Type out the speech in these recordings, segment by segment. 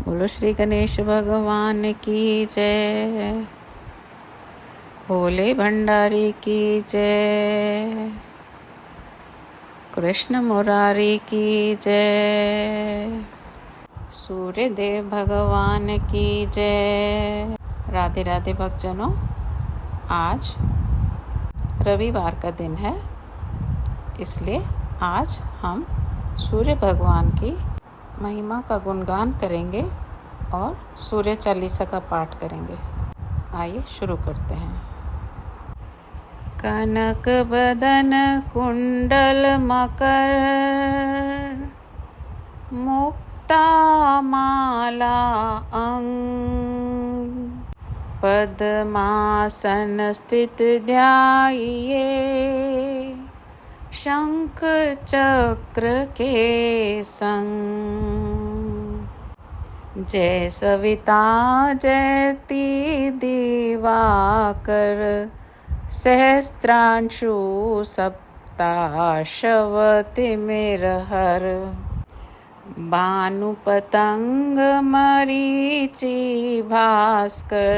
बोलो श्री गणेश भगवान की जय। भोले भंडारी की जय। कृष्ण मुरारी की जय। सूर्य देव भगवान की जय। राधे राधे भक्तजनों, आज रविवार का दिन है, इसलिए आज हम सूर्य भगवान की महिमा का गुणगान करेंगे और सूर्य चालीसा का पाठ करेंगे। आइए शुरू करते हैं। कनक बदन कुंडल मकर, मुक्ता माला अंग, पद्मासन स्थित ध्याइए, शंख चक्र के संग। जय सविता जयति दिवाकर, सहस्त्रांशु सप्ताश्वतिमिरहर, भानु पतंग मरीचि भास्कर,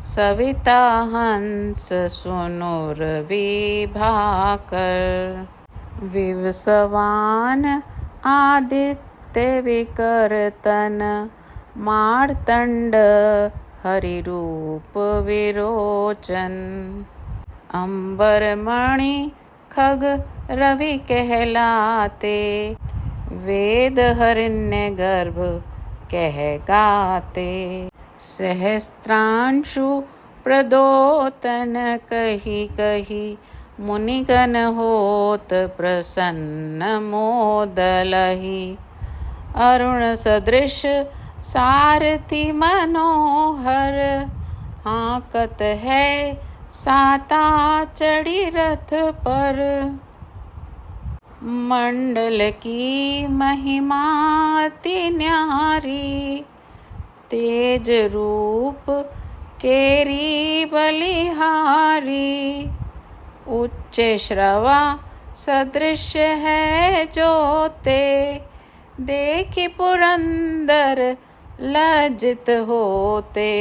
सविता हंस सुनुर्विभाकर। विवस्वान आदित्य विकर्तन, मार्तंड हरिरूप विरोचन, अंबरमणि खग रवि कहलाते, वेद हिरण्य गर्भ कह गाते। सहस्त्रांशु प्रदोतन कही कही, मुनिगण होत प्रसन्न मोदलहि। अरुण सदृश सारथी मनोहर, हाकत है साता चढ़ी रथ पर। मंडल की महिमा अति न्यारी, तेज रूप केरी बलिहारी। उच्च श्रवा सदृश है जोते, देखि पुरंदर लज्जित होते।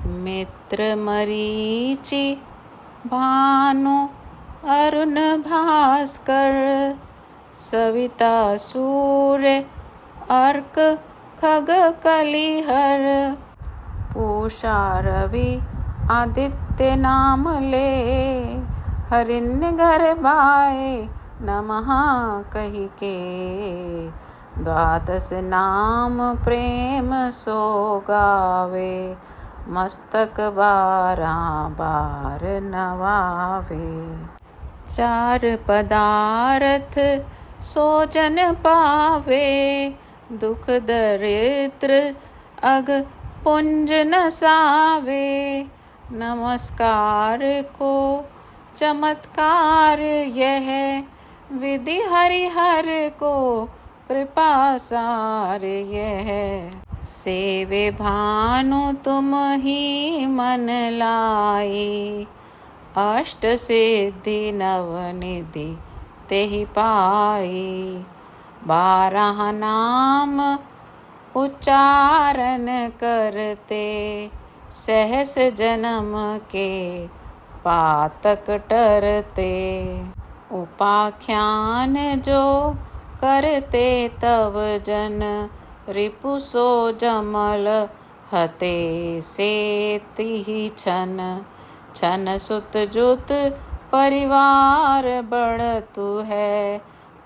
मित्र मरीचि भानु अरुण भास्कर, सविता सूर्य अर्क खग कलिहर। पूषा रवि आदित्य नाम ले, हिरण्य गर्भाय नमः कहि के। द्वादश नाम प्रेम सो गावे, मस्तक बारह बार नवावे। चार पदार्थ सो जन पावे, दुख दरिद्र अग पुंज नसावे। नमस्कार को चमत्कार यह, विधि हरिहर को कृपा सार यह। सेवे भानु तुम ही मन लाई, अष्ट सिद्धि नवनिधि तेहि पाई। 12 नाम उच्चारण करते, सहस जन्म के पातक टरते। उपाख्यान जो करते तव जन, रिपु सो जमल हते से तिहि छन। छन सुत जुत परिवार बढ़तु है,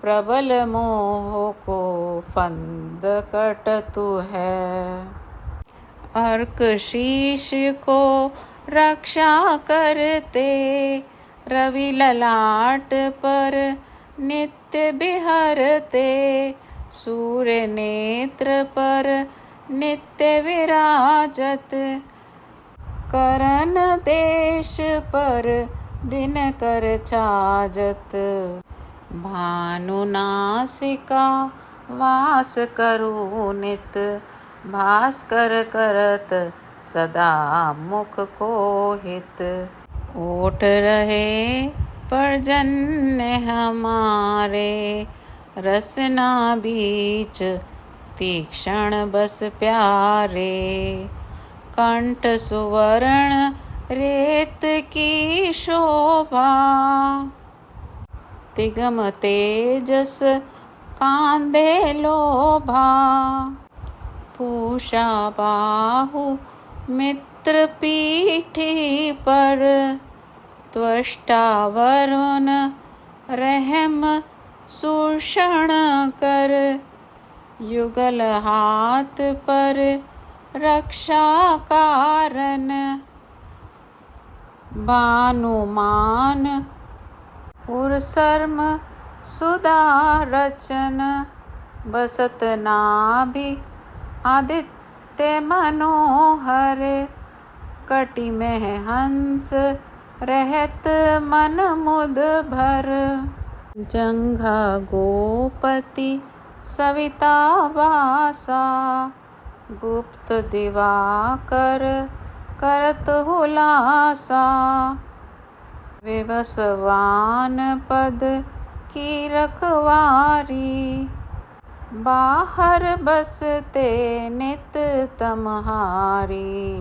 प्रबल मोह को फंद कटतु है। अर्क शीश को रक्षा करते, रवि ललाट पर नित्य बिहरते। सूर्य नेत्र पर नित्य विराजत, करन देश पर दिन कर छाजत। भानु नासिका वास करू नित, भास्कर करत सदा मुख को हित। ओठ रहे पर्जन्य हमारे, रसना बीच तीक्षण बस प्यारे, कंठ सुवर्ण रेत की शोभा, तिगम तेजस कांधे लोभा, पूषा बाहु मित्र पीठी पर, त्वष्टा वरुण रहम सूषण कर, युगल हाथ पर रक्षा कारण, भानुमान उर्सर्म सुदारचन, बसत नाभि आदित्य मनोहर, कटि में हंस रहत मन मुद भर, जंघा गोपति सविता वासा, गुप्त दिवाकर करत हुलासा, विवस्वान पद की रखवारी, बाहर बसते नित तमहारी,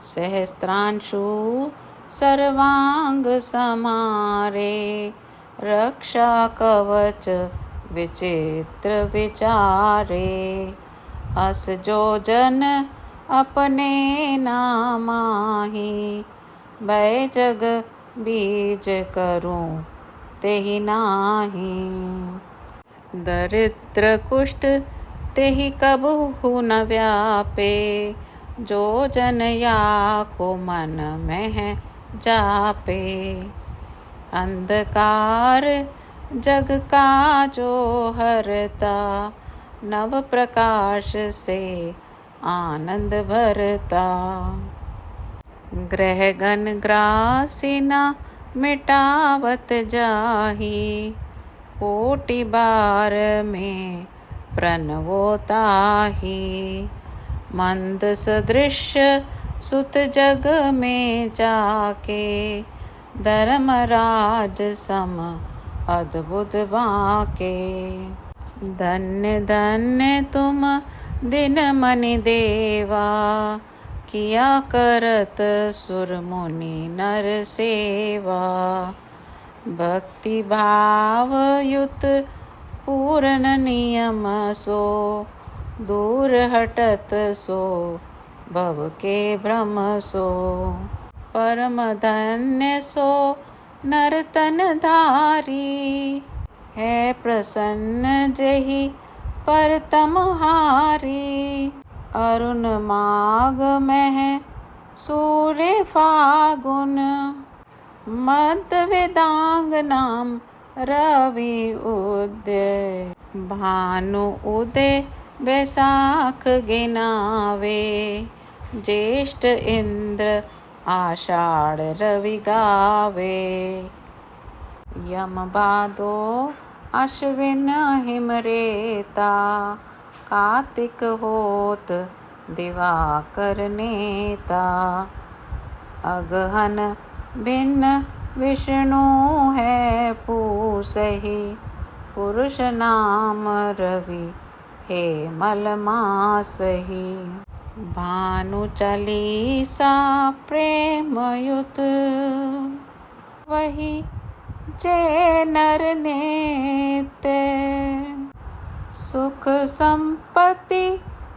सहस्त्रांशु सर्वांग समारे, रक्षा कवच विचित्र विचारे, अस जो जन अपने नामाही, भय जग बीज करूं तेहि नाही, दरिद्र कुष्ठ तेहि कबहु न व्यापे, जो जन या को मन में जापे, अंधकार जग का जो हरता, नव प्रकाश से आनंद भरता, ग्रह गण ग्रासी न मिटावत जाही, कोटि बार में प्रणवोताही, मंद सदृश्य सुत जग में जाके, धर्मराज सम अद्भुत बाके, धन्य धन्य तुम दिन मनि देवा, किया करत सुर मुनि नर सेवा, भक्ति भाव युत पूर्ण नियम सो, दूर हटत सो भव के भ्रम सो, परम धन्य सो नर तन धारी, है प्रसन्न जेहि पर तमहारी, अरुण माघ में सूर्य फागुन, मद वेदांग नाम रवि उदय, भानु उदय बैसाख गिनावे, ज्येष्ठ इंद्र आषाढ़ रवि गावे, यम भादो अश्विन हिमरेता, कार्तिक होत दिवाकर नेता, अगहन भिन्न विष्णु है पूसहि, पुरुष नाम रवि हे मल मासहि, भानु चालीसा प्रेम युत, वही जय नर नेते, सुख संपत्ति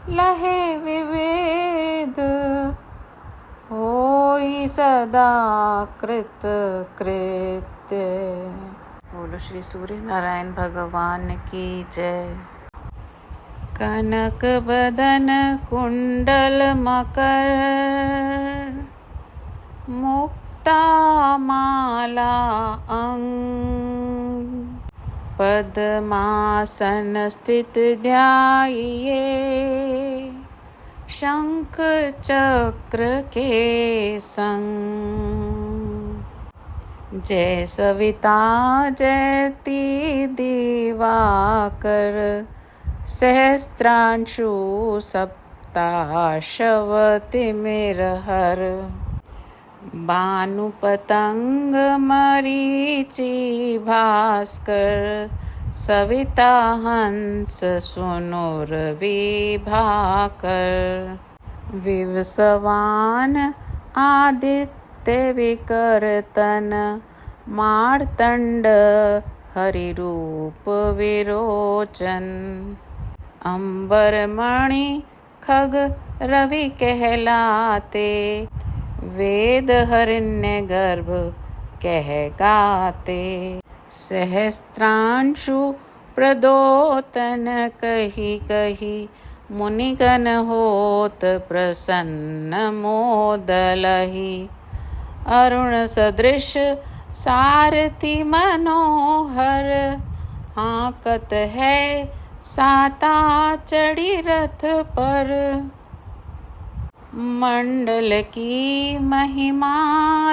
लहे विविध, होई सदा कृत कृत्य। बोलो श्री सूर्य नारायण भगवान की जय। कनक बदन कुंडल मकर, मुक्ता माला अंग, पद्मासन स्थित ध्याइए, शंख चक्र के संग, जय सविता जयति दिवाकर, सहस्त्रांशु सप्ताशवतिमिरहर, भानु पतंग मरीचि भास्कर, सविता हंस सुनुर विभाकर। विवस्वान आदित्य विकर्तन, मार्तंड हरिरूप विरोचन। अंबरमणि खग रवि कहलाते, वेद हिरण्य गर्भ कह गाते। सहस्त्रांशु प्रदोतन कही कही, मुनिगण होत प्रसन्न मोदलहि। अरुण सदृश सारथी मनोहर, हाकत है साता चढ़ी रथ पर। मंडल की महिमा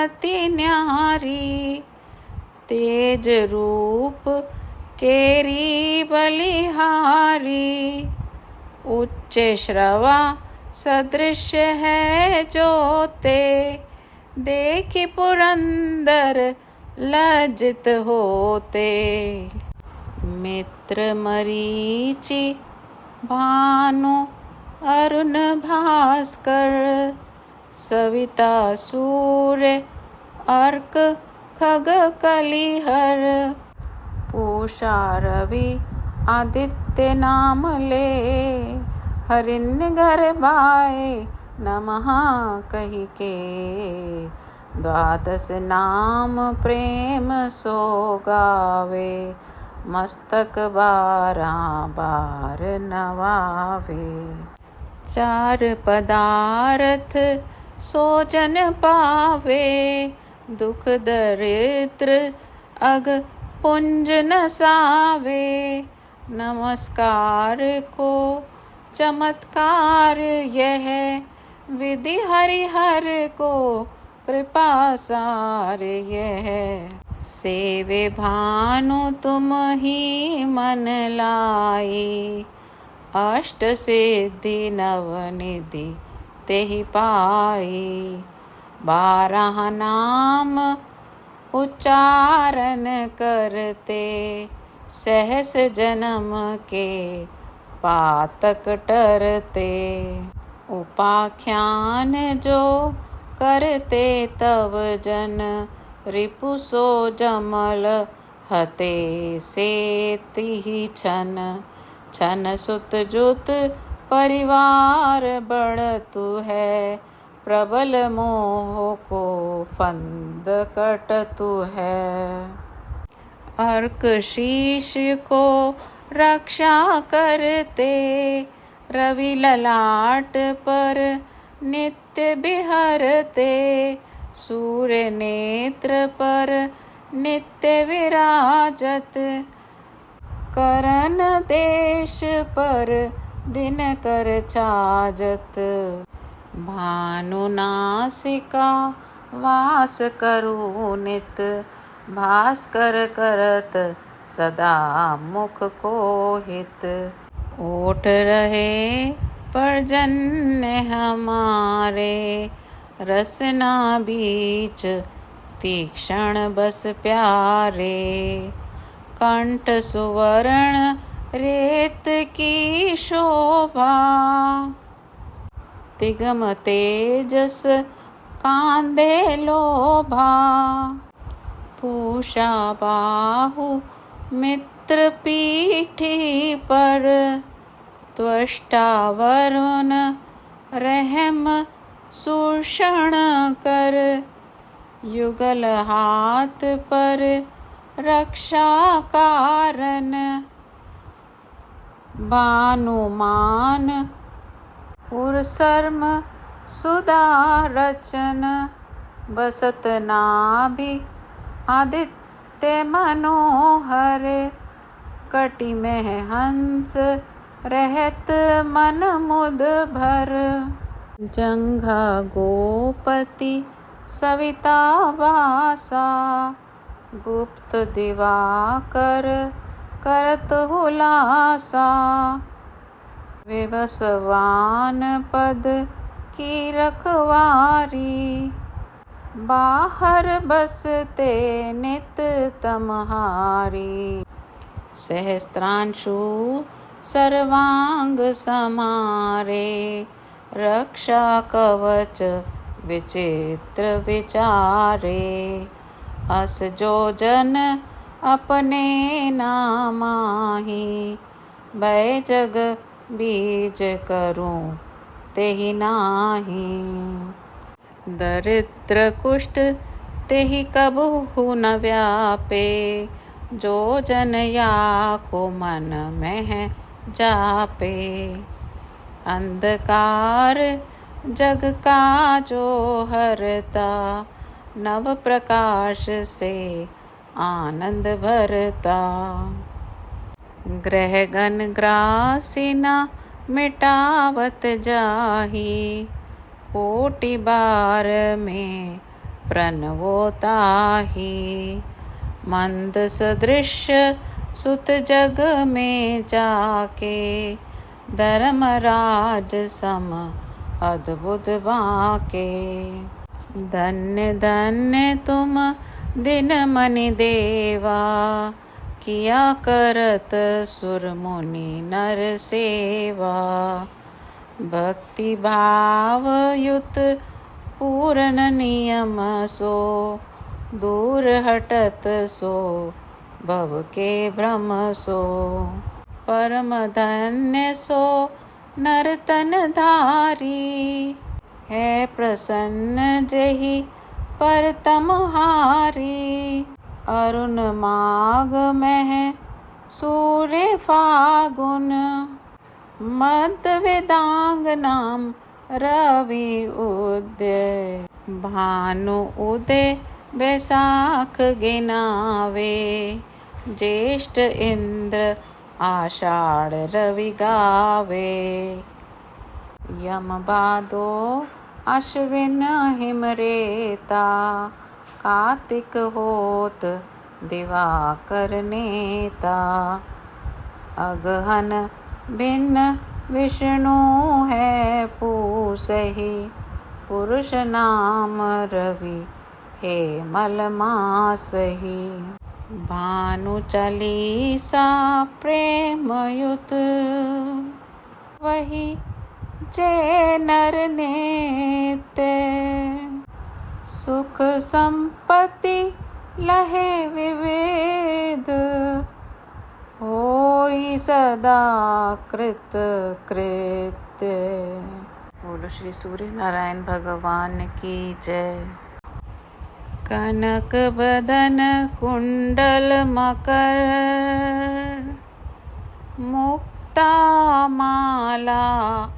अति न्यारी, तेज रूप केरी बलिहारी। उच्च श्रवा सदृश है जोते, देखि पुरंदर लज्जित होते। मित्र मरीचि भानु अरुण भास्कर, सविता सूर्य अर्क खग कलिहर। पूषा रवि आदित्य नाम ले, हिरण्य गर्भाय नमः कहि के। द्वादश नाम प्रेम सो गावे, मस्तक 12 बार नवावे। चार पदार्थ सो जन पावे, दुख दरिद्र अग पुंज नसावे। नमस्कार को चमत्कार यह, विधि हरिहर को कृपा सार यह। सेवे भानु तुम ही मन लाई, अष्ट सिद्धि नवनिधि तेहि पाई। 12 नाम उच्चारण करते, सहस जन्म के पातक टरते। उपाख्यान जो करते तव जन, रिपु सो जमल हते से तिहि छन। छन सुत जुत परिवार बढ़तु है, प्रबल मोह को फंद कटतु है। अर्क शीश को रक्षा करते, रवि ललाट पर नित्य बिहरते। सूर्य नेत्र पर नित्य विराजत, करन देश पर दिन कर छाजत। भानु नासिका वास करू नित, भास्कर करत सदा मुख को हित। ओठ रहे पर्जन्य हमारे, रसना बीच तीक्ष्ण बस प्यारे। कंठ सुवर्ण रेत की शोभा, तिगम तेजस कांधे लोभा। पूषा बाहु मित्र पीठी पर, त्वष्टा वरुण रहम सूषण कर। युगल हाथ पर रक्षा कारण, भानुमान उर्सर्म सुदारचन। बसत नाभि आदित्य मनोहर, कटि में हंस रहत मन मुद भर। जंघा गोपति सविता वासा, गुप्त दिवाकर करत हुलासा। विवस्वान पद की रखवारी, बाहर बसते नित तमहारी। सहस्त्रांशु सर्वांग समारे, रक्षा कवच विचित्र विचारे। अस जो जन अपने नामाही, भय जग बीज करूं तेहि नाही। दरिद्र कुष्ठ तेहि कबहु न व्यापे, जो जन या को मन में जापे। अंधकार जग का जो हरता, नव प्रकाश से आनंद भरता। ग्रह गण ग्रासी न मिटावत जाही, कोटि बार में प्रणवो ताही। मंद सदृश सुत जग में जाके, धर्मराज सम अद्भुत बाके। धन्य धन्य तुम दिन मनि देवा, किया करत सुर मुनि नर सेवा। भक्ति भाव युत पूर्ण नियम सो, दूर हटत सो भव के भ्रम सो। परम धन्य सो नर तन धारी, है प्रसन्न जेहि पर तमहारी। अरुण माघ मह सूर्य फागुन, मध्य वेदांग नाम रवि उदय। भानु उदय बैसाख गिनावे, ज्येष्ठ इंद्र आषाढ़ रवि गावे। यम भादो अश्विन हिमरेता, कार्तिक होत दिवाकर नेता। अगहन भिन्न विष्णु है पूसहि, पुरुष नाम रवि हे मल मासहि। भानु चालीसा प्रेम युत, वही जय नर नेते। सुख संपत्ति लहे विविध, होई सदा कृत कृत्य। बोलो श्री सूर्य नारायण भगवान की जय। कनक बदन कुंडल मकर, मुक्ता माला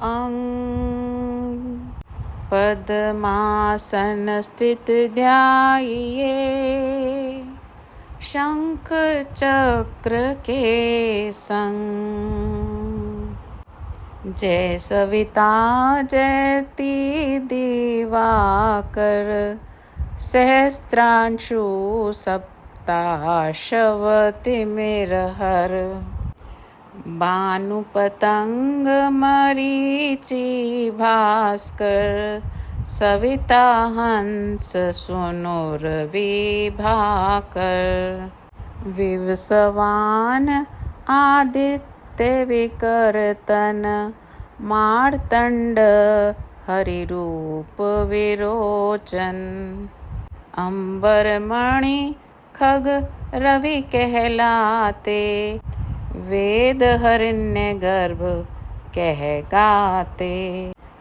अंग। पद्मासन स्थित ध्याइए, शंख चक्र के संग। जय सविता जयति दिवाकर, सहस्त्रांशु सप्ताशवति मिरहर। भानु पतंग मरीचि भास्कर, सविता हंस सुनुर विभाकर। विवस्वान आदित्य विकर्तन, मार्तंड हरि रूप विरोचन। अंबर मणि खग रवि कहलाते, वेद हरिण्य गर्भ कह गाते।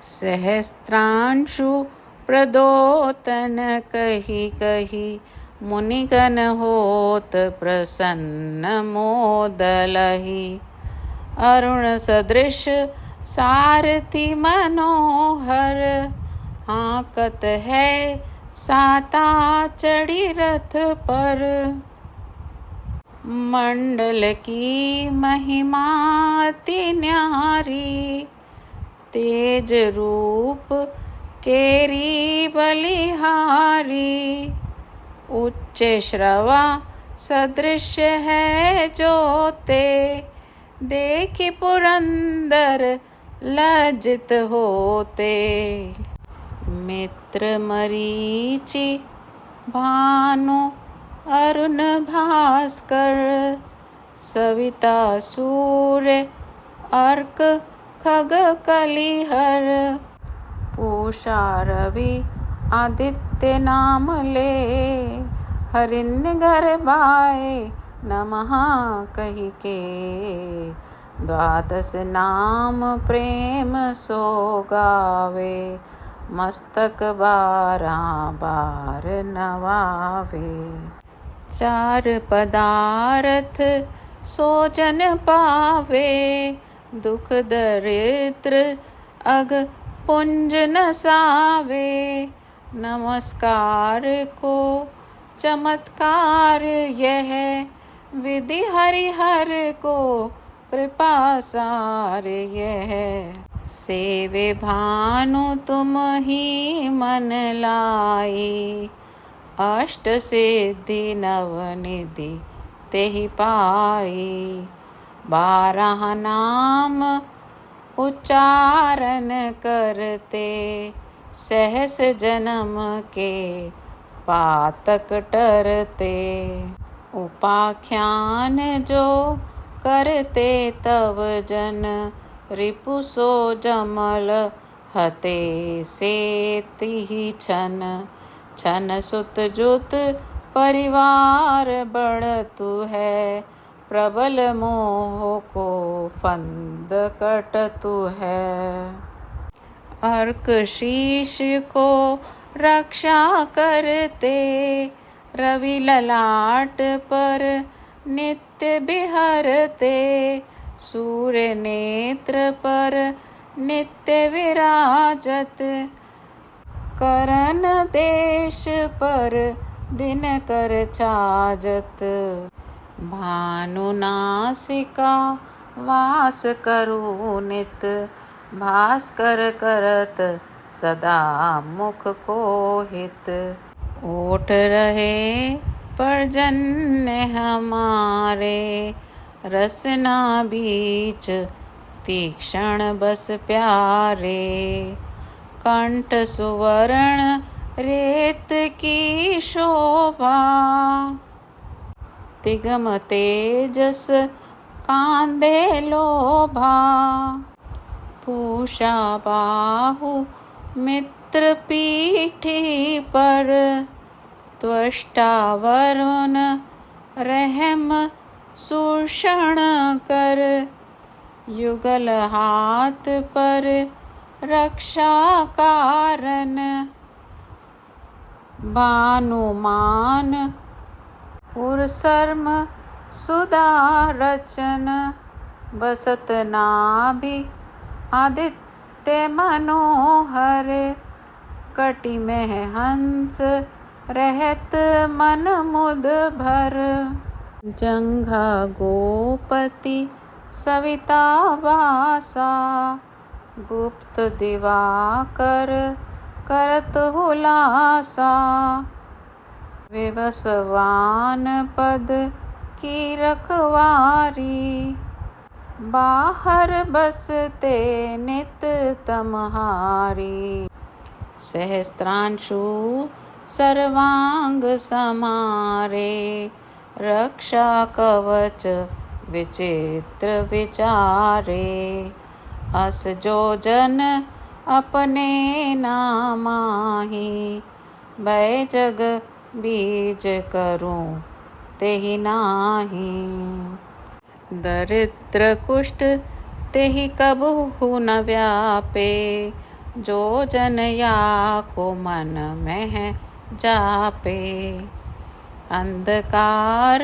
सहस्त्रांशु प्रदोतन कही कही, मुनिगण होत प्रसन्न मोदलहि। अरुण सदृश सारथी मनोहर, हाँकत है साता चढ़ी रथ पर। मंडल की महिमा अति न्यारी, तेज रूप केरी बलिहारी। उच्च श्रवा सदृश है जोते, देखि पुरंदर लज्जित होते। मित्र मरीचि भानु अरुण भास्कर, सविता सूर्य अर्क खग कलिहर, पूषा रवि आदित्य नाम ले, हरिण्य गर्भाय नमः कहि के, द्वादश नाम प्रेम सो गावे, मस्तक 12 बार नवावे। 4 पदार्थ सो जन पावे, दुख दरिद्र अग पुंज नसावे, नमस्कार को चमत्कार यह, विधि हरिहर को कृपा सार यह, सेवे भानु तुम ही मन लाई, अष्ट सिद्धि नवनिधि तेहि पाई, 12 नाम उच्चारण करते, सहस जन्म के पातक टरते, उपाख्यान जो करते तव जन, रिपु सो जमल हते से तिहि छन, छन सुत जुत परिवार बढ़तु है, प्रबल मोह को फंद कटतु है, अर्क शीश को रक्षा करते, रवि ललाट पर नित्य बिहरते, सूर्य नेत्र पर नित्य विराजत, करन देश पर दिन कर छाजत, भानु नासिका वास करू नित, भास्कर करत सदा मुख को हित, ओठ रहे पर्जन्य हमारे, रसना बीच तीक्ष्ण बस प्यारे, कंठ सुवर्ण रेत की शोभा, तिगम तेजस कांदे लोभा, पूषा बाहु मित्र पीठी पर, त्वष्टा वरुण रहम सूषण कर, युगल हाथ पर रक्षा कारण, भानुमान उर्सर्म सुधारचन, बसत नाभि आदित्य मनोहर, कटि में हंस रहत मन मुद भर, जंघा गोपति सविता वासा, गुप्त दिवाकर करत हुलासा, विवस्वान पद की रखवारी, बाहर बसते नित तमहारी, सहस्त्रांशु सर्वांग समारे, रक्षा कवच विचित्र विचारे, अस जो जन अपने नामाही, भय जग बीज करूं तेहि नाही, दरिद्र कुष्ठ तेहि कबहु न व्यापे, जो जन या को मन में जापे, अंधकार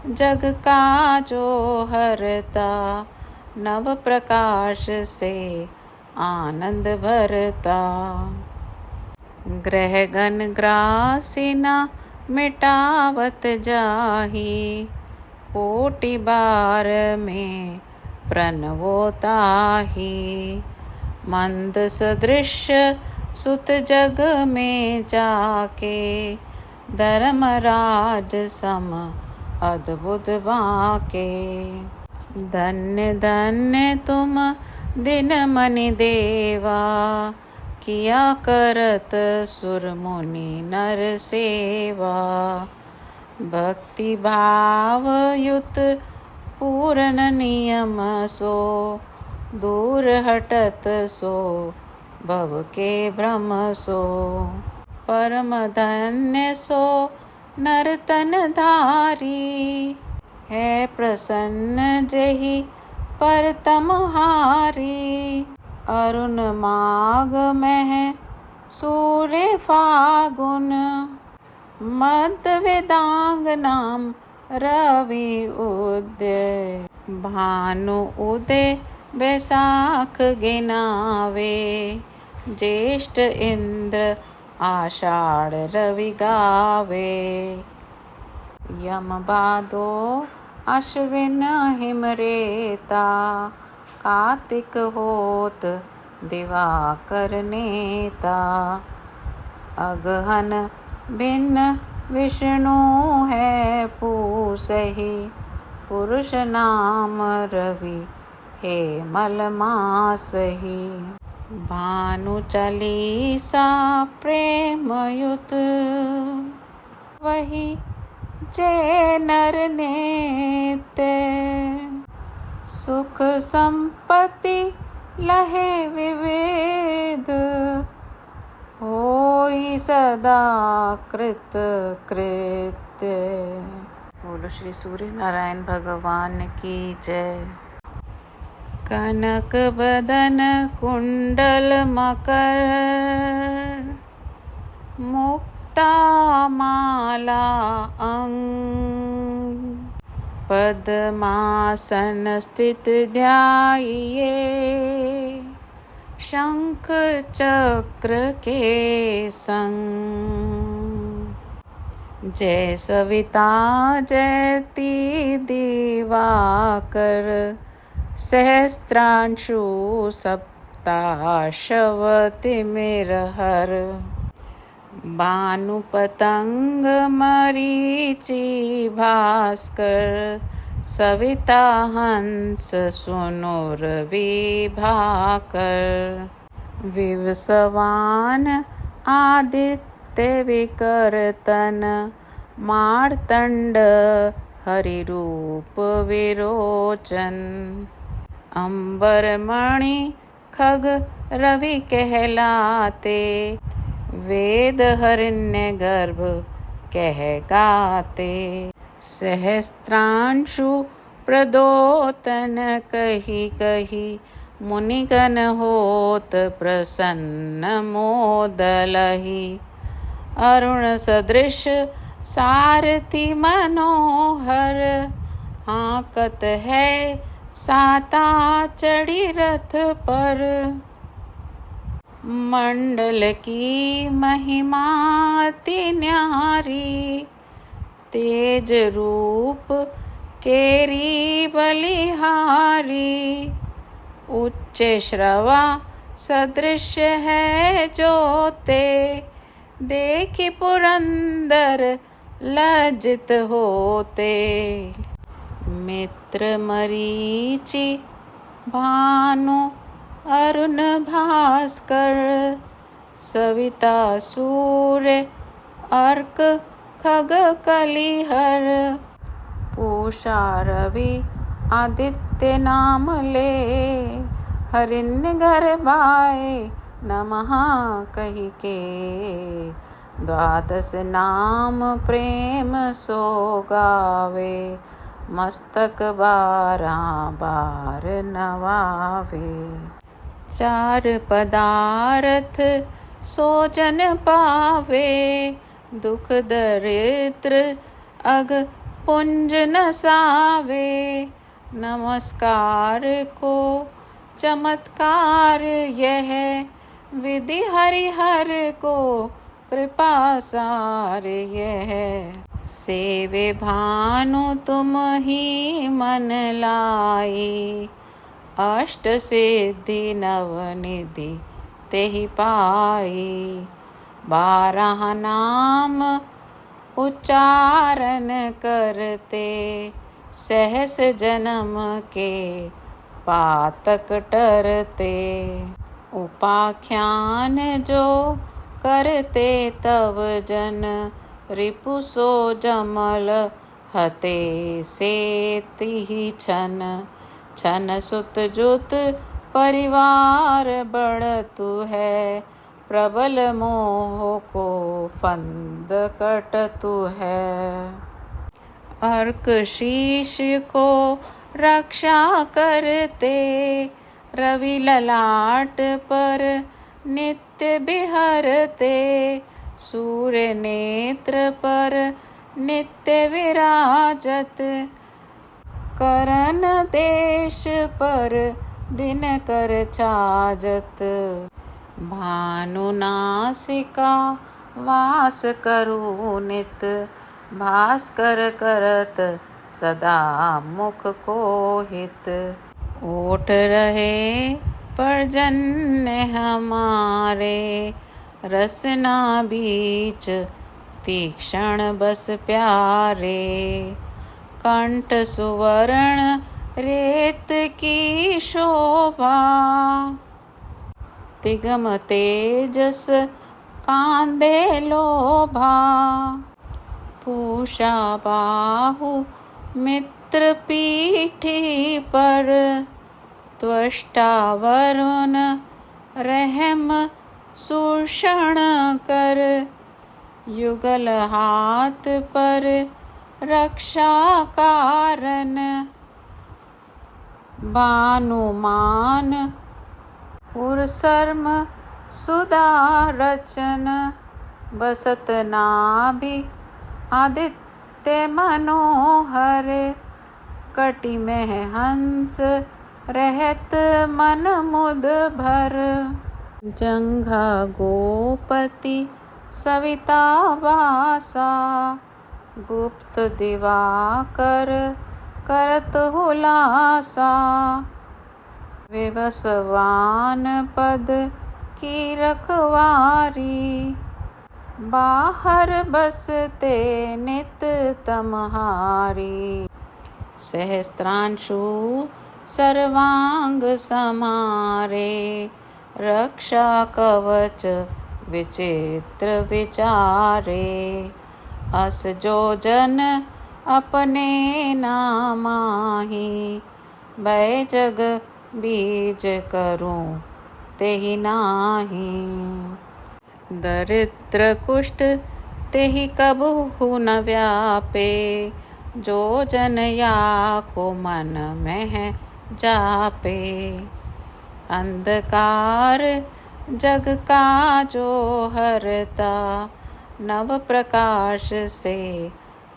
जग का जो हरता, नव प्रकाश से आनंद भरता, ग्रह गण ग्रासिना मिटावत जाही, कोटि बार में प्रणवोताही, मंद सदृश सुत जग में जाके, धर्मराज सम अद्भुत बाके, धन्य धन्य तुम दिन मनि देवा, किया करत सुर मुनि नर सेवा, भक्ति भाव युत पूर्ण नियम सो दूर हटत सो भव के भ्रम सो। परम धन्य सो नरतन धारी है प्रसन्न जेहि परतम हारी। अरुण माघ मह सूर्य फागुन मध्य वेदांग नाम रवि उदय। भानु उदय बैसाख गिनावे ज्येष्ठ इंद्र आषाढ़ रवि गावे। यम भादो अश्विन हिमरेता कार्तिक होत दिवाकर नेता। अगहन भिन्न विष्णु है पूसहि पुरुष नाम रवि हे मलमासहि। भानु चालीसा प्रेमयुत वही जय नर नेते। सुख संपत्ति लहे विविध होई सदा कृत कृत्य। बोलो श्री सूर्य नारायण भगवान की जय। कनक बदन कुंडल मकर मुक्ता माला अंग। पद्मासन स्थित ध्याइए शंख चक्र के संग। जय सविता जयति दिवाकर सहस्त्रांशु सप्ताशवतिमिरहर। भानु पतंग मरीचि भास्कर सविता हंस सुनुर्विभाकर। विवस्वान आदित्य विकर्तन मार्तंड हरिरूप विरोचन। अंबरमणि खग रवि कहलाते वेद हरिण्य गर्भ कह गाते। सहस्त्रांशु प्रदोतन कही कही मुनिगण होत प्रसन्न मोदलहि। अरुण सदृश सारथी मनोहर हाकत है साता चढ़ी रथ पर। मंडल की महिमा अति न्यारी तेज रूप केरी बलिहारी। उच्च श्रवा सदृश है जोते देखि पुरंदर लज्जित होते। मित्र मरीचि भानु अरुण भास्कर सविता सूर्य अर्क खग कलिहर। पूषा रवि आदित्य नाम ले हरिण्य गर्भाय नमः कहि के। द्वादश नाम प्रेम सो गावे मस्तक बारह बार नवावे। चार पदार्थ सो जन पावे दुख दरिद्र अग पुंज नसावे। नमस्कार को चमत्कार यह विधि हरिहर को कृपा सार यह। सेवे भानु तुम ही मन लाई अष्ट सिद्धि नवनिधि तेहि पाई। 12 नाम उच्चारण करते सहस जन्म के पातक टरते। उपाख्यान जो करते तव जन रिपु सो जमल हते से तिहि छन, छन सुत जुत परिवार बढ़तु है, प्रबल मोह को फंद कटतु है। अर्क शीश को रक्षा करते, रवि ललाट पर नित्य बिहरते, सूर्य नेत्र पर नित्य विराजत, करन देश पर दिन कर छाजत, भानु नासिका वास करू नित, भास्कर करत सदा मुख को हित, ओठ रहे पर्जन्य हमारे, रसना बीच तीक्ष्ण बस प्यारे, कंठ सुवर्ण रेत की शोभा, तिगम तेजस कांदे लोभा, पूषा बाहु मित्र पीठी पर, त्वष्टा वरुण रहम सूषण कर, युगल हाथ पर रक्षा कारण, भानुमान उर्सर्म सुदारचन, बसत नाभि आदित्य मनोहर, कटि में हंस रहत मन मुद भर, जंघा गोपति सविता वासा, गुप्त दिवाकर करत हुलासा, विवस्वान पद की रखवारी, बाहर बसते नित तमहारी, सहस्त्रांशु सर्वांग समारे, रक्षा कवच विचित्र विचारे, अस जो जन अपने नामाही, भय जग बीज करूं तेहि नाही, दरिद्र कुष्ठ तेहि कबहु न व्यापे, जो जन या को मन में जापे, अंधकार जग का जो हरता, नव प्रकाश से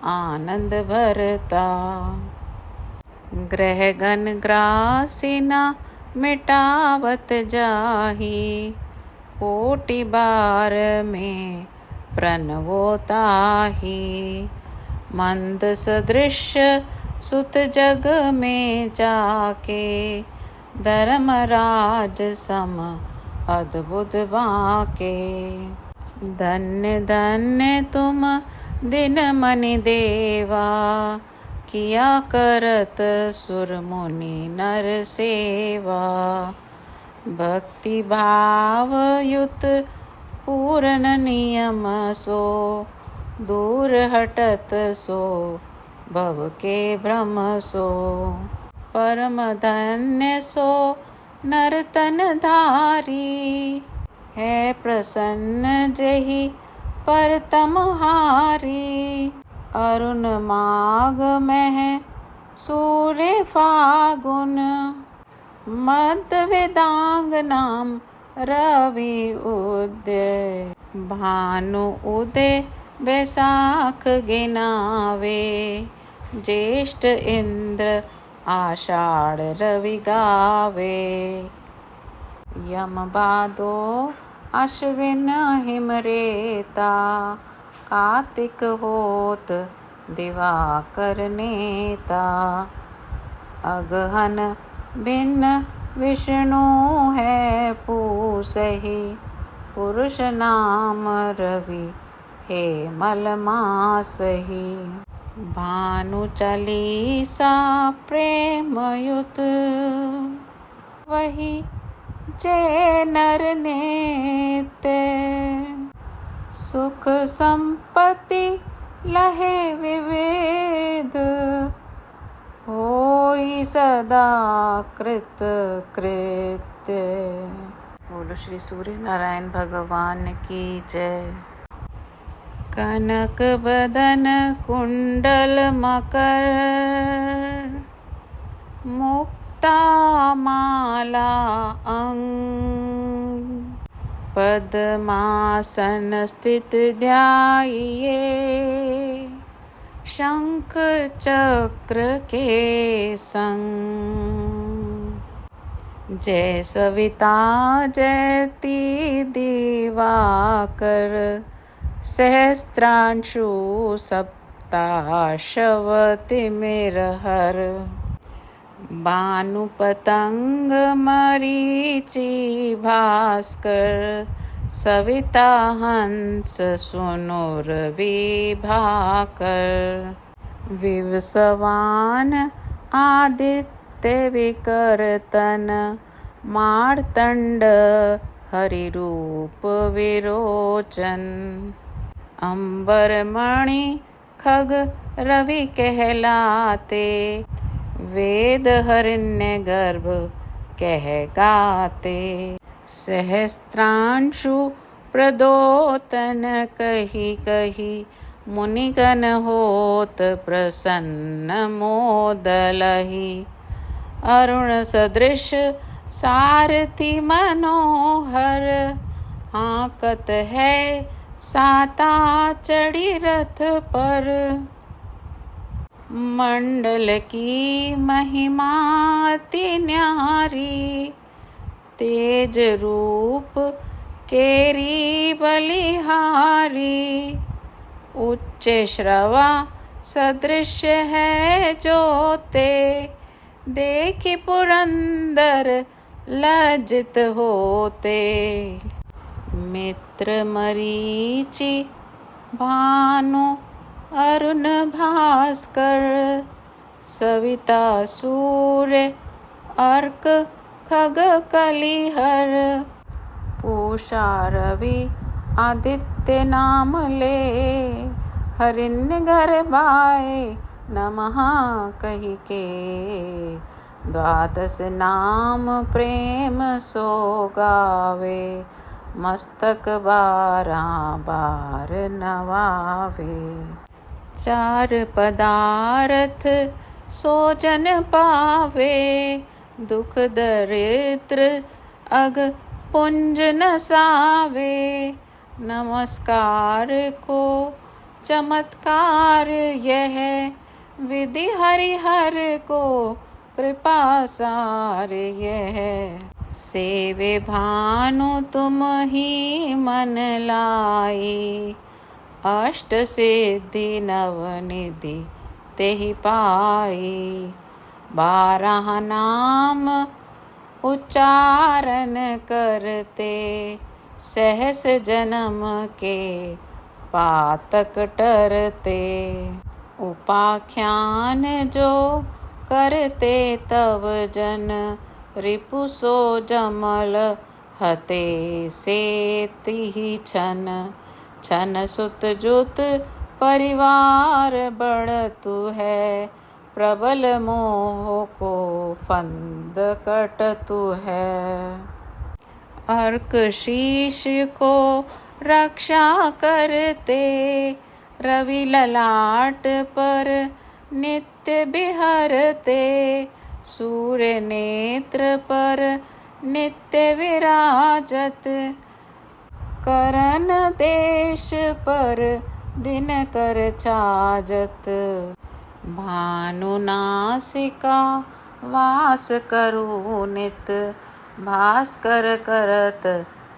आनंद भरता, ग्रह गण ग्रासी न मिटावत जाही, कोटि बार में प्रणवोताही, मंद सदृश्य सुत जग में जाके, धर्मराज सम अद्भुत बाके, धन्य धन्य तुम दिन मनि देवा, किया करत सुर मुनि नर सेवा, भक्ति भाव युत पूर्ण नियम सो, दूर हटत सो भव के भ्रम सो, परम धन्य सो नर तन धारी, है प्रसन्न जेहि पर तमहारी, अरुण माघ में सूर्य फागुन, मध्य वेदांग नाम रवि उदय, भानु उदय बैसाख गिनावे, ज्येष्ठ इंद्र आषाढ़ रवि गावे, यम भादो अश्विन हिमरेता, कार्तिक होत दिवाकर नेता, अगहन भिन्न विष्णु है पूसहि, पुरुष नाम रवि हे मल मासहि, भानु चालीसा प्रेम युत, वही जय नर नेते, सुख संपत्ति लहे विविध, होई सदा कृत कृत्य। बोलो श्री सूर्य नारायण भगवान की जय। कनक बदन कुंडल मकर, मुक्ता माला अंग, पद्मासन स्थित ध्याइए, शंख चक्र के संग। जय सविता जयति दिवाकर, सहस्त्रांशु सप्ताशवतिमिरहर, भानु पतंग मरीचि भास्कर, सविता हंस सुनुरविभाकर। विवस्वान आदित्य विकर्तन, मार्तंड हरिरूप विरोचन, अंबरमणि खग रवि कहलाते, वेद हिरण्य गर्भ कह गाते। सहस्त्रांशु प्रदोतन कही कही, मुनिगण होत प्रसन्न मोदलहि। अरुण सदृश सारथी मनोहर, हाकत है साता चढ़ी रथ पर। मंडल की महिमा अति न्यारी, तेज रूप केरी बलिहारी। उच्च श्रवा सदृश है जोते, देखि पुरंदर लज्जित होते। मित्र मरीचि भानु अरुण भास्कर, सविता सूर्य अर्क खग कलिहर। पूषा रवि आदित्य नाम ले, हिरण्य गर्भाय नमः कहि के। द्वादश नाम प्रेम सो गावे, मस्तक बारह बार नवावे। चार पदार्थ सो जन पावे, दुख दरिद्र अग पुंज नसावे। नमस्कार को चमत्कार यह, विधि हरिहर को कृपा सार यह। सेवे भानु तुम ही मन लाई, अष्ट सिद्धि नवनिधि तेहि पाई। 12 नाम उच्चारण करते, सहस जन्म के पातक टरते। उपाख्यान जो करते तव जन, रिपु सो जमल हते से तिहि छन। छन सुत जुत परिवार बढ़तु है, प्रबल मोह को फंद कटतु है। अर्क शीश को रक्षा करते, रवि ललाट पर नित्य बिहरते। सूर्य नेत्र पर नित्य विराजत, करन देश पर दिन कर छाजत। भानु नासिका वास करू नित, भास्कर करत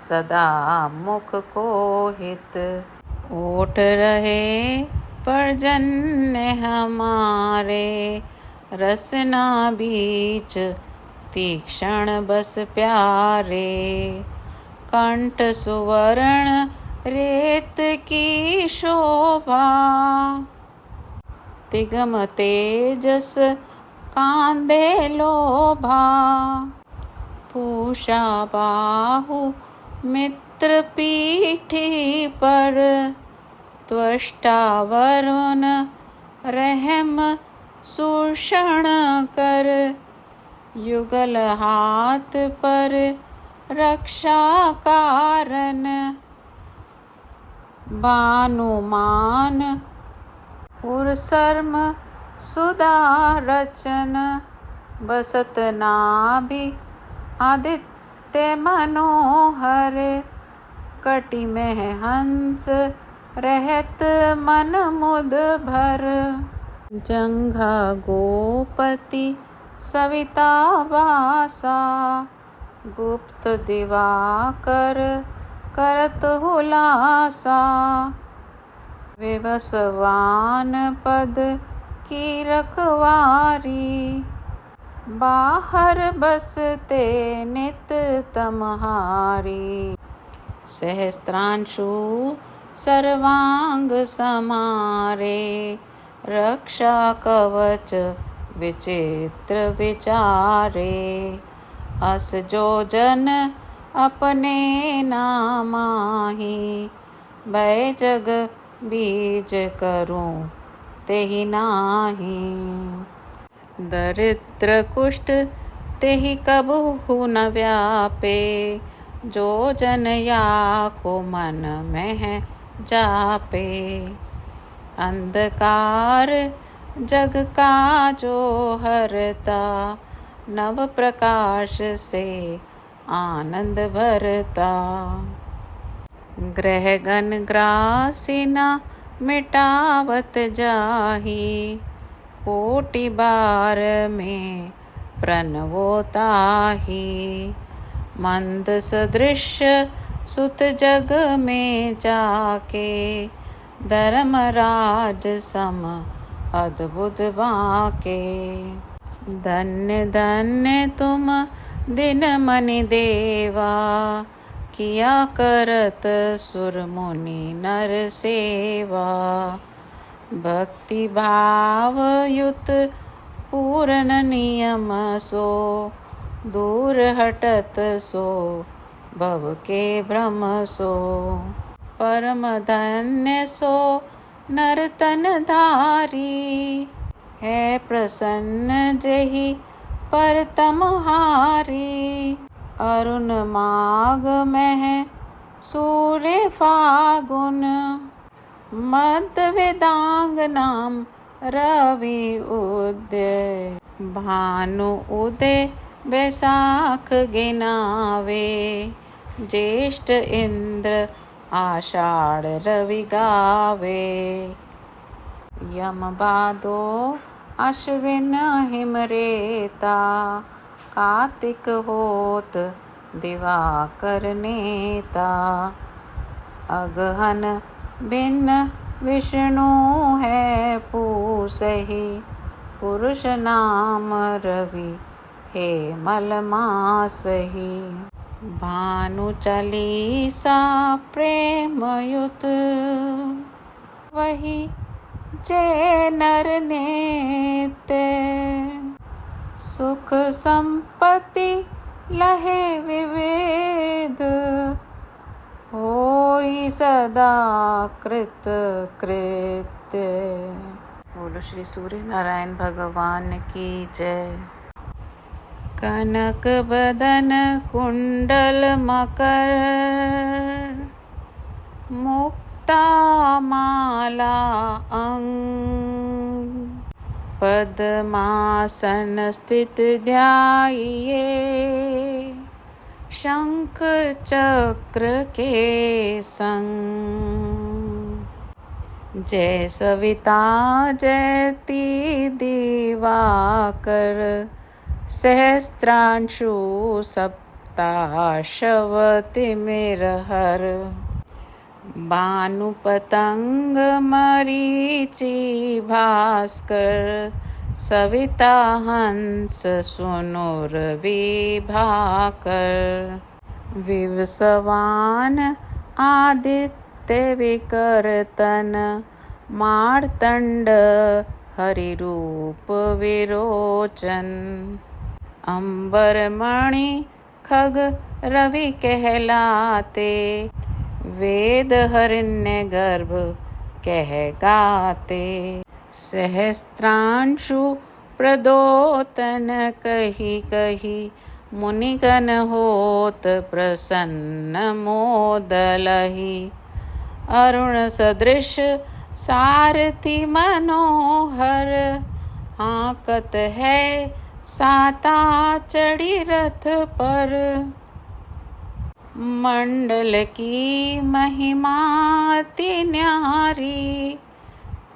सदा मुख को हित। ओठ रहे पर्जन्य हमारे, रसना बीच तीक्ष्ण बस प्यारे। कंठ सुवर्ण रेत की शोभा, तिगम तेजस कांधे लोभा। पूषा बाहु मित्र पीठी पर, त्वष्टा वरुण रहम सूषण कर, युगल हाथ पर रक्षा कारण, भानुमान उर्सर्म सुदारचन, बसत नाभि आदित्य मनोहर, कटि में हंस रहत मन मुद भर, जंघा गोपति सविता वासा, गुप्त दिवाकर करत हुलासा, विवस्वान पद की रखवारी, बाहर बसते नित तमहारी, सहस्त्रांशु सर्वांग समारे, रक्षा कवच विचित्र विचारे, अस जो जन अपने नामाही, भय जग बीज करूं तेहि नाही, दरिद्र कुष्ठ तेहि कबहु न व्यापे, जो जन या को मन में जापे, अंधकार जग का जो हरता, नव प्रकाश से आनंद भरता, ग्रह गण ग्रासी न मिटावत जाही, कोटि बार में प्रणवोताही, मंद सदृश सुत जग में जाके, धर्मराज सम अद्भुत बाके, धन्य धन्य तुम दिन मनि देवा, किया करत सुर मुनि नर सेवा, भक्ति भाव युत पूर्ण नियम सो, दूर हटत सो भव के भ्रम सो, परम धन्य सो नर तन धारी, है प्रसन्न जेहि पर तमहारी, अरुण माघ में सूर्य फागुन, मध्य वेदांग नाम रवि उदय, भानु उदय बैसाख गिनावे, ज्येष्ठ इंद्र आषाढ़ रवि गावे, यम भादो अश्विन हिमरेता, कार्तिक होत दिवाकर नेता, अगहन भिन्न विष्णु है पूसहि, पुरुष नाम रवि हे मलमासहि, भानु चालीसा प्रेम युत, वही जय नर नेते, सुख संपत्ति लहे विविध, होई सदा कृत कृत्य। बोलो श्री सूर्य नारायण भगवान की जय। कनक बदन कुंडल मकर, मुक्ता माला अंग, पद्मासन स्थित ध्याइए, शंख चक्र के संग, जय सविता जयति दिवाकर, सहस्त्रांशु सप्ताशवति मिरहर, भानु पतंग मरीचि भास्कर, सविता हंस सुनुर विभाकर, विवस्वान आदित्य विकर्तन, मार्तंड हरि रूप विरोचन, अंबर मणि खग रवि कहलाते, वेद हरिण्य गर्भ कह गाते। सहस्त्रांशु प्रदोतन कही कही मुनिगण होत प्रसन्न मोदलहि। अरुण सदृश सारथी मनोहर हाँकत है साता चढ़ी रथ पर। मंडल की महिमा अति न्यारी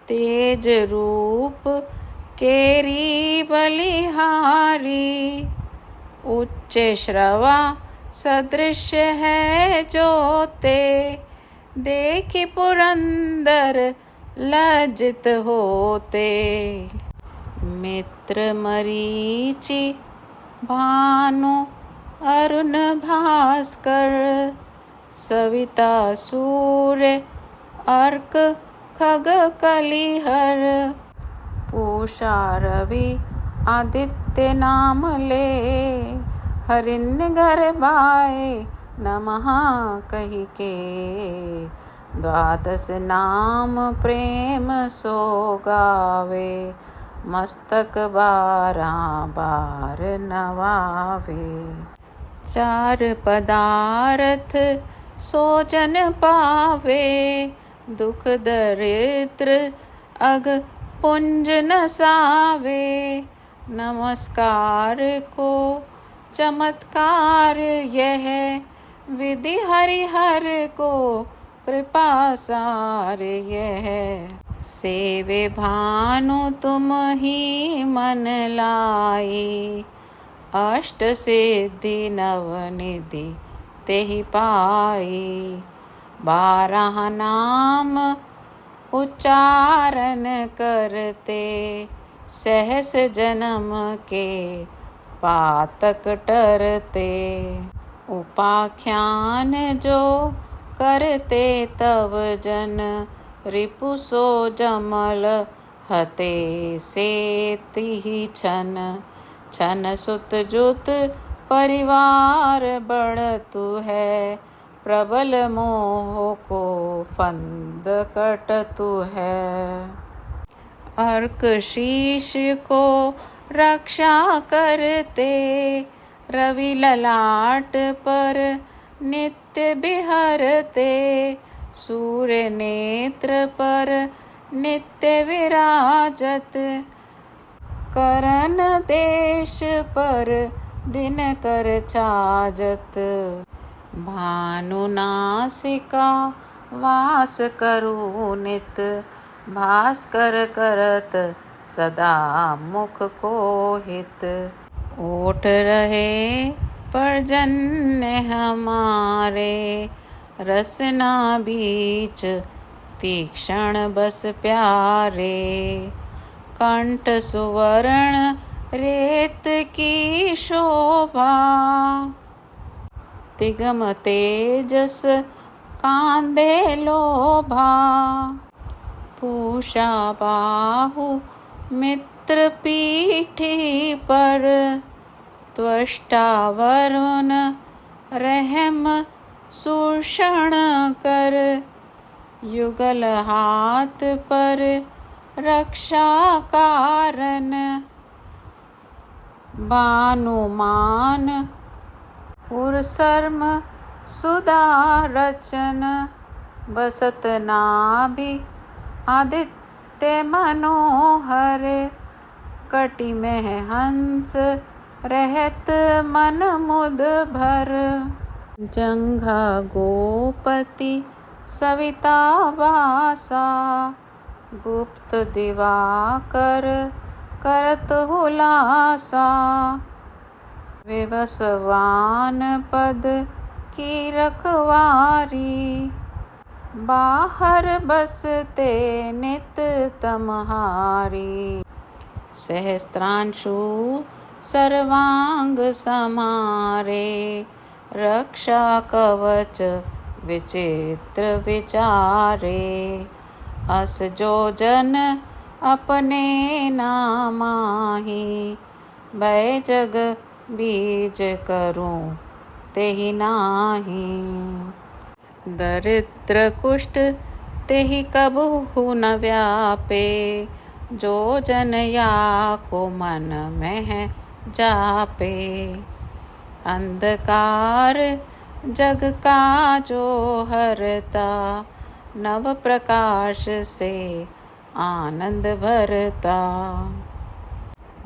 तेज रूप केरी बलिहारी। उच्च श्रवा सदृश है जोते देखि पुरंदर लज्जित होते। मित्र मरीचि भानु अरुण भास्कर सविता सूर्य अर्क खग कलिहर। पूषा रवि आदित्य नाम ले हरिण्य गर्भाए नमः कहि के। द्वादश नाम प्रेम सो गावे मस्तक 12 बार नवावे। चार पदार्थ सो जन पावे दुख दरिद्र अग पुंज नसावे। नमस्कार को चमत्कार यह विधि हरिहर को कृपा सार यह। सेवे भानु तुम ही मन लाई अष्ट सिद्धि नवनिधि तेहि पाई। 12 नाम उच्चारण करते सहस जन्म के पातक टरते। उपाख्यान जो करते तव जन रिपु सो जमल हते से तिहि छन। छन सुत जुत परिवार बढ़तु है प्रबल मोह को फंद कटतु है। अर्क शीश को रक्षा करते रवि ललाट पर नित्य बिहरते। सूर्य नेत्र पर नित्य विराजत करन देश पर दिन कर छाजत। भानु नासिका वास करू नित भास्कर करत सदा मुख को हित। ओठ रहे पर्जन्य हमारे रसना बीच तीक्ष्ण बस प्यारे। कंठ सुवर्ण रेत की शोभा तिगम तेजस कांदे लोभा। पूषा बाहु मित्र पीठी पर त्वष्टा वरुण रहम सूषण कर। युगल हाथ पर रक्षा कारण भानुमान उर्सर्म सुधारचन। बसत नाभि आदित्य मनोहर कटि में हंस रहत मन मुद भर। जंघा गोपति सविता वासा गुप्त दिवाकर करत हुलासा। विवस्वान पद की रखवारी बाहर बसते नित तमहारी। सहस्त्रांशु सर्वांग समारे रक्षा कवच विचित्र विचारे। अस जो जन अपने नामाही भय जग बीज करूं तेहि नाही। दरिद्र कुष्ठ तेहि कबहु न व्यापे, जो जन या को मन में जापे। अंधकार जग का जो हरता, नव प्रकाश से आनंद भरता।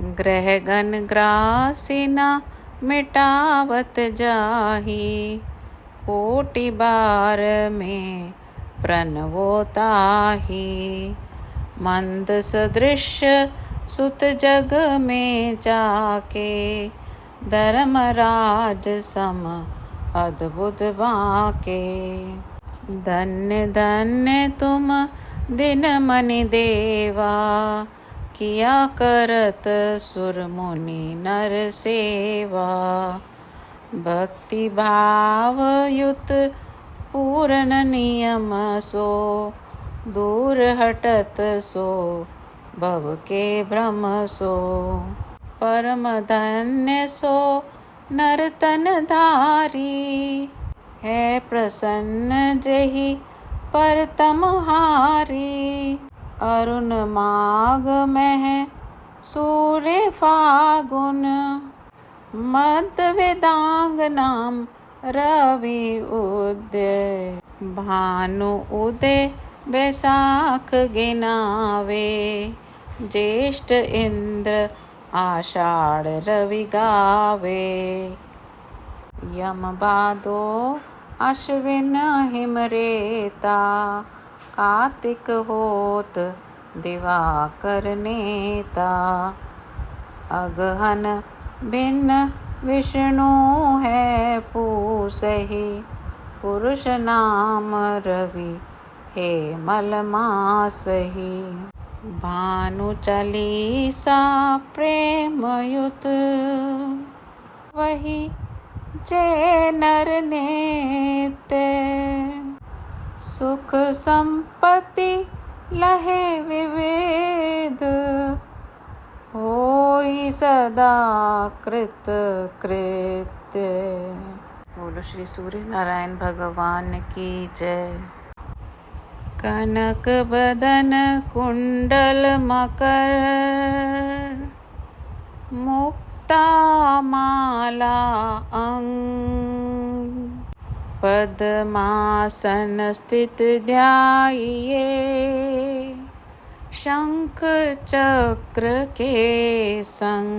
ग्रह गण ग्रासी न मिटावत जाही, कोटि बार में प्रणवो ताही। मंद सदृश सुत जग में जाके, धर्मराज सम अद्भुत बाके। धन्य धन्य तुम दिन मनि देवा, किया करत सुर मुनि नर सेवा। भक्ति भाव युत पूर्ण नियम सो, दूर हटत सो भव के भ्रम सो। परम धन्य सो नर तन धारी, है प्रसन्न जेहि पर तमहारी। अरुण माघ मह सूर्य फागुन, मध्य वेदांग नाम रवि उदय। भानु उदय बैसाख गिनावे, ज्येष्ठ इंद्र आषाढ़ रवि गावे। यम भादो अश्विन हिमरेता, कार्तिक होत दिवाकर नेता। अगहन भिन्न विष्णु है पूसहि, पुरुष नाम रवि हे मल मासहि। भानु चालीसा प्रेम युत, वही जे नर नेते। सुख संपत्ति लहे विविध, होई सदा कृत कृत्य। बोलो श्री सूर्य नारायण भगवान की जय। कनक बदन कुंडल मकर, मुक्ता माला अंग। पद्मासन स्थित ध्याइए, शंख चक्र के संग।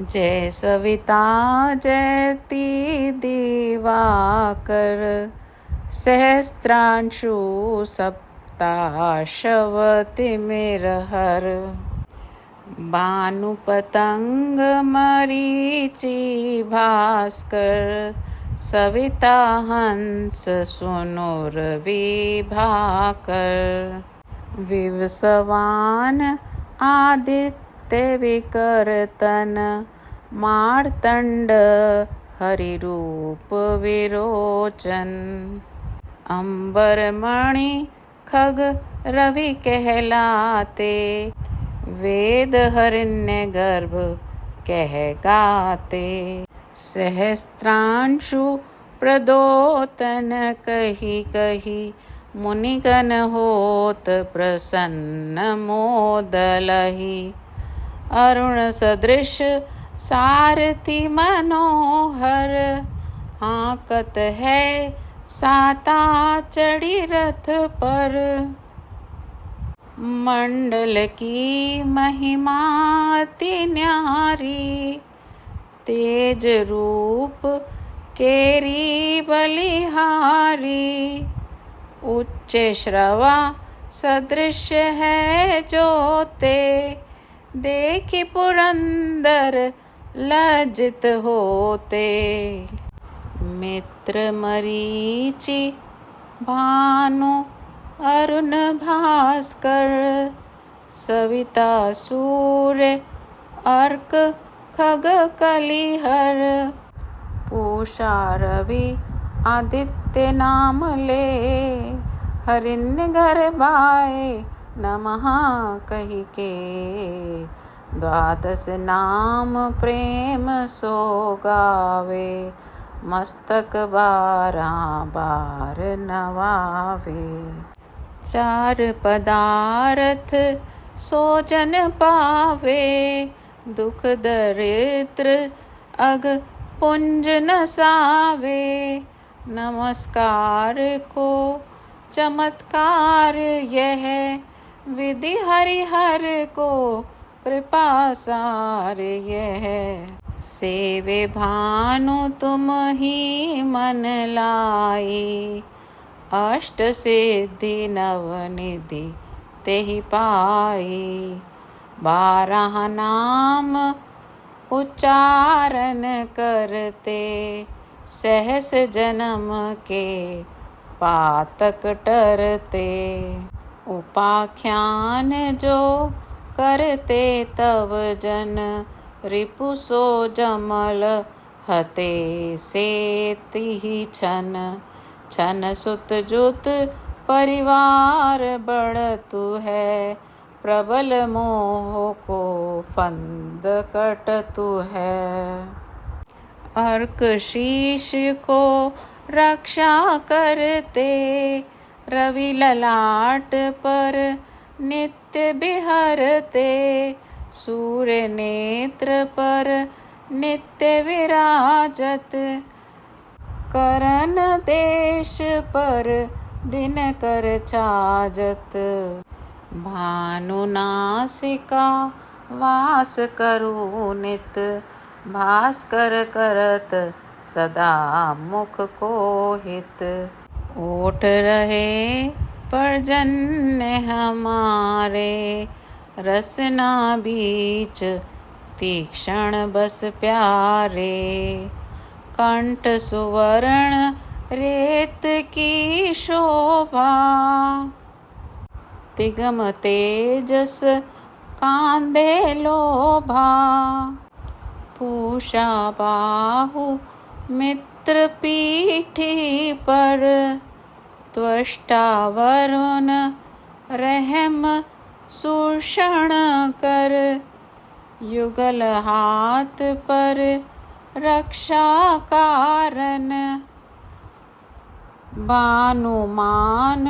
जय सविता जयति दिवाकर, सहस्त्रांशु सप्ताशवति मेरहर। भानु पतंग मरीचि भास्कर, सविता हंस सुनुरविभाकर। विवस्वान आदित्य विकर्तन, मार्तंड हरिरूप विरोचन। अंबरमणि खग रवि कहलाते, वेद हरिण्य गर्भ कह गाते। सहस्त्रांशु प्रदोतन कही कही, मुनिगण होत प्रसन्न मोदलहि। अरुण सदृश सारथी मनोहर, हाकत है साता चढ़ी रथ पर। मंडल की महिमा अति न्यारी, तेज रूप केरी बलिहारी। उच्च श्रवा सदृश है जोते, देखि पुरंदर लज्जित होते। मित्र मरीचि भानु अरुण भास्कर, सविता सूर्य अर्क खग कलिहर। पूषा रवि आदित्य नाम ले, हरिण्य गर्भाय नमः कहि के। द्वादश नाम प्रेम सो गावे, मस्तक बारा बार नवावे। चार पदार्थ सो जन पावे, दुख दरिद्र अग पुंज नसावे। नमस्कार को चमत्कार यह, विधि हरिहर को कृपा सार यह। सेवे भानु तुम ही मन लाई, अष्ट सिद्धि नव निधि तेहि पाई। 12 नाम उच्चारण करते, सहस जन्म के पातक टरते। उपाख्यान जो करते तव जन, रिपु सो जमल हते से तिहि छन। छन सुत जुत परिवार बढ़तु है, प्रबल मोह को फंद कटतु है। अर्क शीश को रक्षा करते, रवि ललाट पर नित्य बिहरते। सूर्य नेत्र पर नित्य विराजत, करन देश पर दिन कर छाजत। भानु नासिका वास करू नित, भास्कर करत सदा मुख को हित। ओठ रहे पर्जन्य हमारे, रसना बीच तीक्ष्ण बस प्यारे। कंठ सुवर्ण रेत की शोभा, तिगम तेजस कांधे लोभा। पूषा बाहु मित्र पीठी पर, त्वष्टा वरुण रहम सूषण कर। युगल हाथ पर रक्षा कारण, भानुमान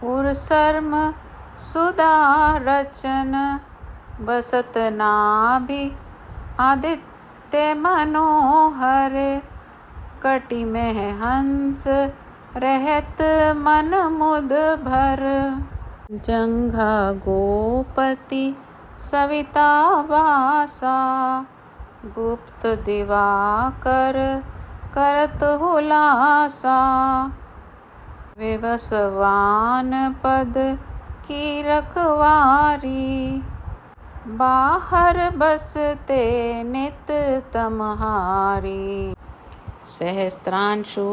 उर्सर्म सुदारचन। बसत नाभि आदित्य मनोहर, कटि में हंस रहत मन मुद भर। जंघा गोपति सविता वासा, गुप्त दिवाकर करत हुलासा। विवस्वान पद की रखवारी, बाहर बसते नित तमहारी। सहस्त्रांशु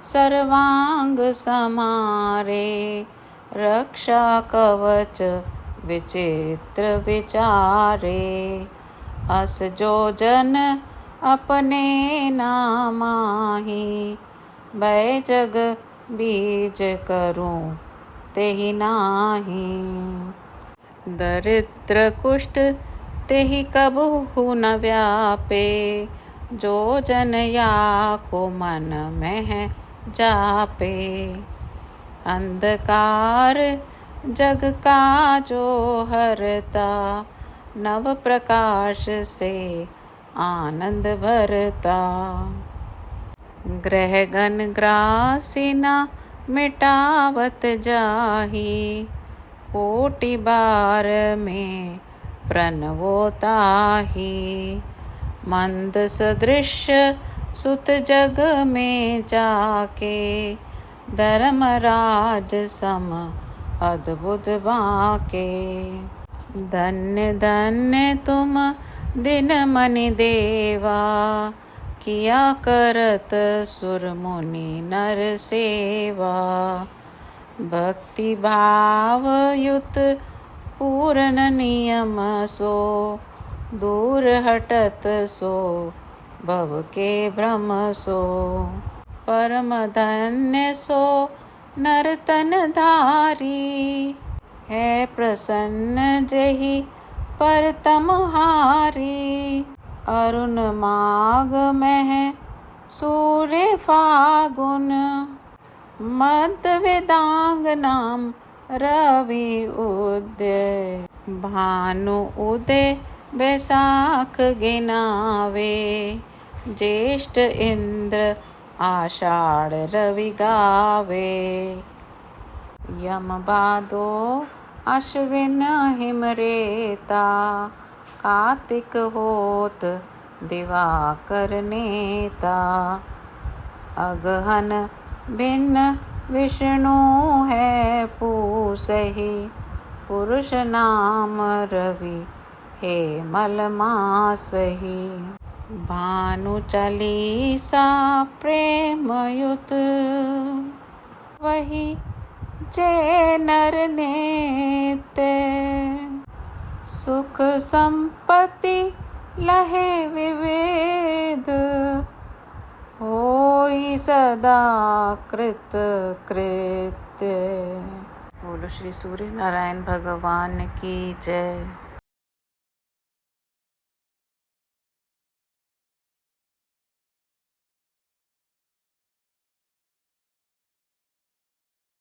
सर्वांग समारे, रक्षा कवच विचित्र विचारे। अस जो जन अपने नामाही, भय जग बीज करूं तेहि नाही। दरिद्र कुष्ठ तेहि कबहु न व्यापे, जो जन या को मन में जापे। अंधकार जग का जो हरता, नव प्रकाश से आनंद भरता। ग्रह गण ग्रासी न मिटावत जाही, कोटि बार में प्रणवो ताही। मंद सदृश्य सुत जग में जाके, धर्मराज सम अद्भुत बाके। धन्य धन्य तुम दिन मनि देवा, किया करत सुर मुनि नर सेवा। भक्ति भाव युत पूर्ण नियम सो, दूर हटत सो भव के भ्रम सो। परम धन्य सो नर तन धारी, है प्रसन्न जेहि पर तमहारी। अरुण माग में सूर्य फागुन मद वेदांग नाम रवि उदय। भानु उदय बैसाख गिनावे, ज्येष्ठ इंद्र आषाढ़ रवि गावे। यम भादो अश्विन हिमरेता, कार्तिक होत दिवाकर नेता। अगहन भिन्न विष्णु है पूसहि, पुरुष नाम रवि हे मल मासहि। भानु चालीसा प्रेम युत, वही जे नर नेते। सुख संपत्ति लहे विविध, होई सदा कृत कृत्य। बोलो श्री सूर्य नारायण भगवान की जय।